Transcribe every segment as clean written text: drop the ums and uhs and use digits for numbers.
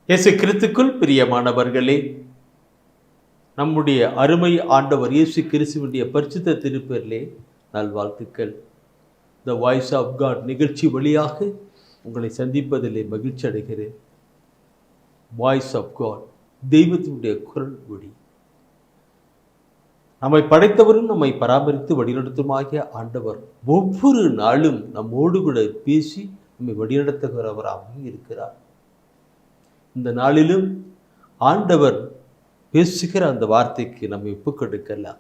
இயேசு கிறிஸ்துக்குள் பிரியமானவர்களே, நம்முடைய அருமை ஆண்டவர் இயேசு கிறிஸ்துவினுடைய பரிசுத்த திருப்பெயரிலே நல்வாழ்த்துக்கள். த வாய்ஸ் ஆஃப் காட் நிகழ்ச்சி வழியாக உங்களை சந்திப்பதிலே மகிழ்ச்சி அடைகிறேன். வாய்ஸ் ஆஃப் காட், தெய்வத்தினுடைய குரல் ஒளி. நம்மை படைத்தவரும் நம்மை பராமரித்து வழிநடத்துமாகிய ஆண்டவர் ஒவ்வொரு நாளும் நம்மோடு கூட பேசி நம்மை வழிநடத்துகிறவராக இருக்கிறார். இந்த நாளிலும் ஆண்டவர் பேசுகிற அந்த வார்த்தைக்கு நம்ம ஒப்புக் கொடுக்கலாம்.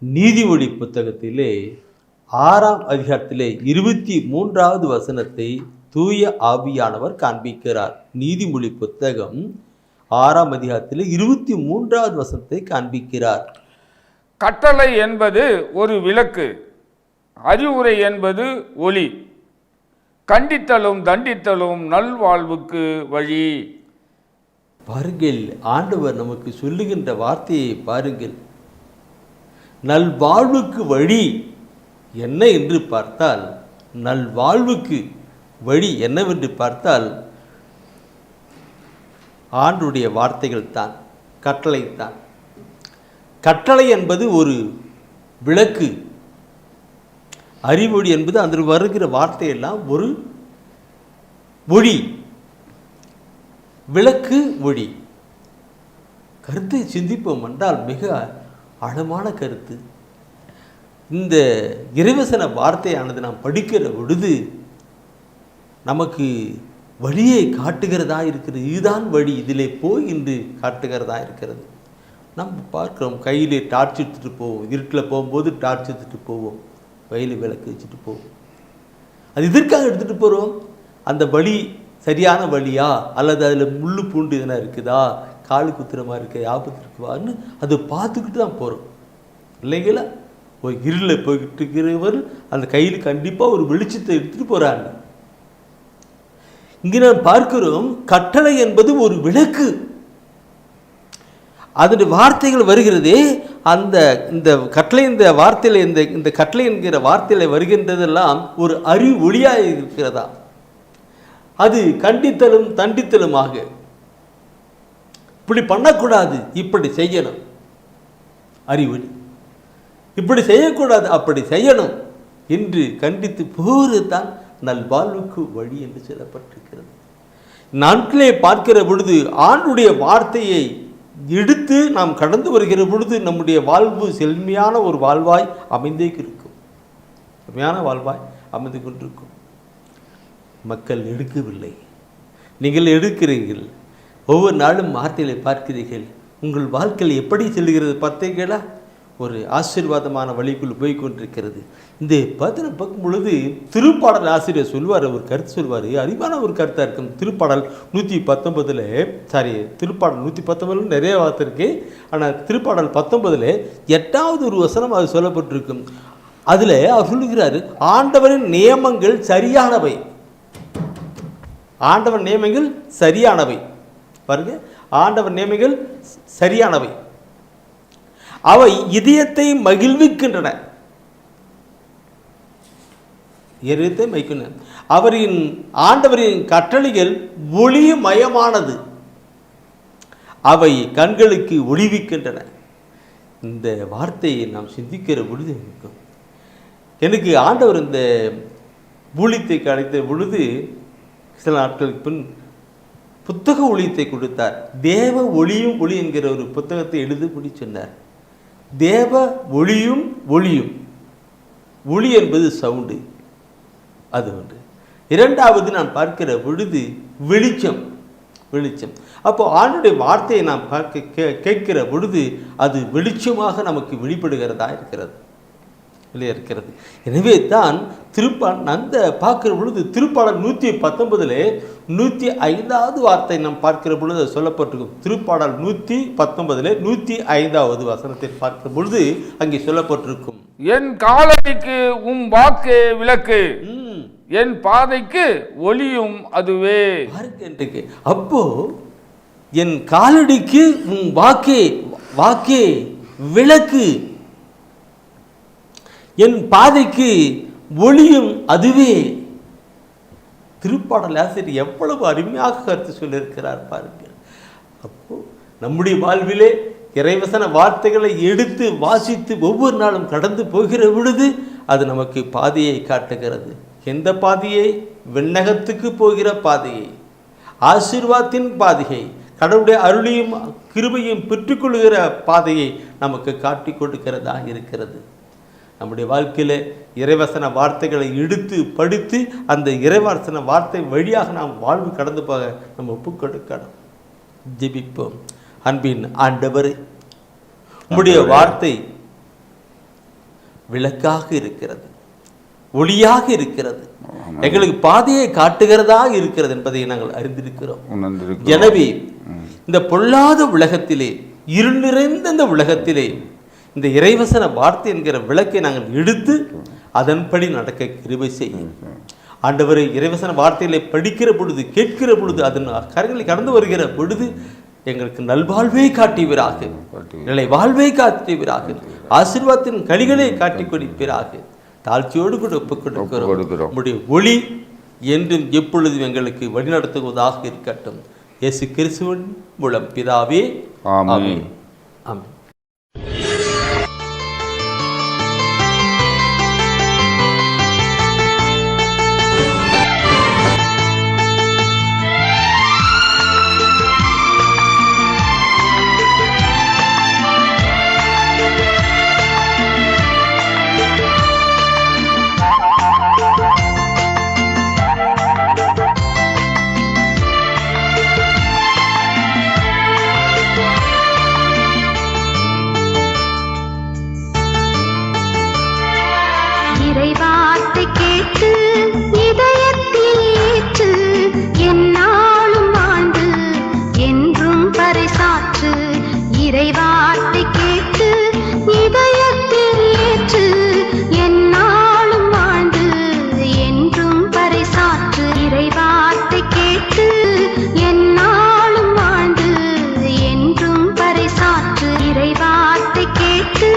நீதிமொழி புத்தகத்திலே 6ஆம் அதிகாரத்திலே 23வது வசனத்தை தூய ஆவியானவர் காண்பிக்கிறார். நீதிமொழி புத்தகம் 6ஆம் அதிகாரத்திலே 23வது வசனத்தை காண்பிக்கிறார். கட்டளை என்பது ஒரு விளக்கு, அறிவுரை என்பது ஒளி, கண்டித்தலும் தண்டித்தலும் நல்வாழ்வுக்கு வழி. பாருங்கள், ஆண்டவர் நமக்கு சொல்லுகின்ற வார்த்தையை பாருங்கள். நல்வாழ்வுக்கு வழி என்ன என்று பார்த்தால், நல்வாழ்வுக்கு வழி என்னவென்று பார்த்தால் ஆண்டுடைய வார்த்தைகள் தான், கட்டளை தான். கட்டளை என்பது ஒரு விளக்கு, அறிவொளி என்பது அதில் வருகிற வார்த்தையெல்லாம் ஒரு ஒளி, விளக்கு ஒளி. கருத்தை சிந்திப்போம் என்றால் மிக ஆழமான கருத்து. இந்த இறைவசன வார்த்தையானது நாம் படிக்கிற பொழுது நமக்கு வழியை காட்டுகிறதா இருக்கிறது. இதுதான் வழி, இதிலே போய் என்று காட்டுகிறதா இருக்கிறது. நம்ம பார்க்கிறோம், கையிலே டார்ச் எடுத்துகிட்டு போவோம், இருட்டில் போகும்போது டார்ச் எடுத்துகிட்டு போவோம், வயலில் விளக்கு வச்சுட்டு போவோம். அது இதற்காக எடுத்துகிட்டு போகிறோம், அந்த வழி சரியான வழியா, அல்லது அதில் முள்ளு பூண்டு எதனா இருக்குதா, காலு குத்துறமா இருக்கு, ஆபத்து இருக்குவான்னு அதை பார்த்துக்கிட்டு தான் போகிறோம் இல்லைங்களா? ஒரு இருளில் போய்கிட்டு இருக்கிறவர் அந்த கையில் கண்டிப்பாக ஒரு வெளிச்சத்தை எடுத்துகிட்டு போகிறாங்க. இங்கே நாம் பார்க்கிறோம், கட்டளை என்பது ஒரு விளக்கு. அதனுடைய வார்த்தைகள் வருகிறதே, அந்த இந்த கட்டளை, இந்த வார்த்தையில் இந்த கட்டளை என்கிற வார்த்தையில் வருகின்றதெல்லாம் ஒரு அறிவொளியாக இருக்கிறதா. அது கண்டித்தலும் தண்டித்தலுமாக, இப்படி பண்ணக்கூடாது, இப்படி செய்யணும், அறிவொளி. இப்படி செய்யக்கூடாது, அப்படி செய்யணும் என்று கண்டித்து போகிறது தான் நல்வாழ்வுக்கு வழி என்று சொல்லப்பட்டிருக்கிறது. நாட்களே பார்க்கிற பொழுது ஆண்டுடைய வார்த்தையை எடுத்து நாம் கடந்து வருகிற பொழுது நம்முடைய வாழ்வு செழுமையான ஒரு வாழ்வாய் அமைந்தே இருக்கும், செழுமையான வாழ்வாய் அமைந்து கொண்டிருக்கும். மக்கள் எடுக்கவில்லை, நீங்கள் எடுக்கிறீர்கள். ஒவ்வொரு நாளும் வார்த்தைகளை பார்க்கிறீர்கள். உங்கள் வாழ்க்கையில் எப்படி செல்கிறது பார்த்தீங்களா? ஒரு ஆசீர்வாதமான வழிக்குள் போய் கொண்டிருக்கிறது. இந்த பதனை பார்க்கும் பொழுது திருப்பாடல் ஆசிரியர் சொல்வார், ஒரு கருத்து சொல்வார், அறிவான ஒரு கருத்தாக இருக்கும். திருப்பாடல் 119 திருப்பாடல் 119 நிறைய வார்த்தை இருக்கு. ஆனால் திருப்பாடல் 19 8வது ஒரு வசனம் அது சொல்லப்பட்டிருக்கும். அதில் அவர் சொல்லுகிறாரு, ஆண்டவரின் நியமங்கள் சரியானவை. ஆண்டவர் நியமங்கள் சரியானவை. பாருங்க, ஆண்டவர் நியமங்கள் சரியானவை, அவை இதயத்தை மகிழ்விக்கின்றன. அவரின் ஆண்டவரின் கட்டளைகள் ஒளிமயமானது, அவை கண்களுக்கு ஒளிவிக்கின்றன. இந்த வார்த்தையை நாம் சிந்திக்கிற பொழுது எனக்கு ஆண்டவர் இந்த ஊழியத்தை அழைத்த பொழுது சில நாட்களுக்கு பின் புத்தக ஒளியத்தை கொடுத்தார். தேவ ஒளியும் ஒளி என்கிற ஒரு புத்தகத்தை எழுதும்படி சொன்னார். தேவ ஒளியும் ஒளியும், ஒளி என்பது சவுண்டு, அது ஒன்று. இரண்டாவது நான் பார்க்கிற பொழுது வெளிச்சம், வெளிச்சம். அப்போ ஆண்டுடைய வார்த்தையை நாம் கேட்கிற பொழுது அது வெளிச்சமாக நமக்கு வெளிப்படுகிறதா இருக்கிறது, இல்லையா இருக்கிறது. எனவே தான் அந்த பார்க்கிற பொழுது திருப்பாடல் 119 105வது வார்த்தை நாம் பார்க்கிற பொழுது சொல்லப்பட்டிருக்கும். திருப்பாடல் 119 105வது வசனத்தை பார்க்கிற பொழுது அங்கே சொல்லப்பட்டிருக்கும், என் காலடிக்கு உம் வாக்கே விளக்கு, என் பாதைக்கு ஒளியும் அதுவே. அப்போ என் காலடிக்கு உம் வாக்கே விளக்கு, என் பாதைக்கு ஒளியும் அதுவே. திருப்பாடல் ஆசிரியர் எவ்வளவு அருமையாக கருத்து சொல்லியிருக்கிறார் பாருங்கள். அப்போ நம்முடைய வாழ்விலே இறைவசன வார்த்தைகளை எடுத்து வாசித்து ஒவ்வொரு நாளும் கடந்து போகிற பொழுது அது நமக்கு பாதையை காட்டுகிறது. எந்த பாதையை? விண்ணகத்துக்கு போகிற பாதையை, ஆசீர்வாதத்தின் பாதையை, கடவுளுடைய அருளையும் கிருபையும் பெற்றுக்கொள்கிற பாதையை நமக்கு காட்டி கொடுக்கிறதா இருக்கிறது. நம்முடைய வாழ்க்கையில் இறைவசன வார்த்தைகளை எடுத்து படித்து அந்த இறைவசன வார்த்தை வழியாக நாம் வாழ்வு கடந்து போக நம்ம ஒப்புக்கொடுக்கணும். ஜெபிப்போம். அன்பின் ஆண்டவரே, உம்முடைய வார்த்தை விளக்காக இருக்கிறது, ஒளியாக இருக்கிறது, எங்களுக்கு பாதையை காட்டுகிறதா இருக்கிறது என்பதை நாங்கள் அறிந்திருக்கிறோம். எனவே இந்த பொல்லாத உலகத்திலே, இருள் நிறைந்த இந்த உலகத்திலே இந்த இறைவசன வார்த்தை என்கிற விளக்கை நாங்கள் எடுத்து அதன்படி நடக்க கிருபை செய்யும் ஆண்டவரை. இறைவசன வார்த்தைகளை படிக்கிற பொழுது, கேட்கிற பொழுது, அதன் கரங்களை கடந்து வருகிற பொழுது எங்களுக்கு நல்வாழ்வை காட்டுவீராக, நிலை வாழ்வை காட்டுவீராக, ஆசீர்வாதத்தின் கனிகளை காட்டி கொடுப்பீராக. தாழ்ச்சியோடு கூட ஒப்புக் கொடுக்கிறோம். உம்முடைய ஒளி என்றும் எப்பொழுதும் எங்களுக்கு வழிநடத்துவதாக இருக்கட்டும். இயேசு கிறிஸ்துவின் மூலம் பிதாவே, ஆமென். ஆமென். இறைவார்த்தை கேட்டு இதயத்தில் ஏற்று, எந்நாளும் வாழ்ந்து என்றும் பறைசாற்று. இறைவார்த்தை கேட்டு இதயத்தில் ஏற்று, எந்நாளும் வாழ்ந்து என்றும் பறைசாற்று. இறைவார்த்தை கேட்டு எந்நாளும் வாழ்ந்து என்றும் பறைசாற்று. இறைவார்த்தை கேட்டு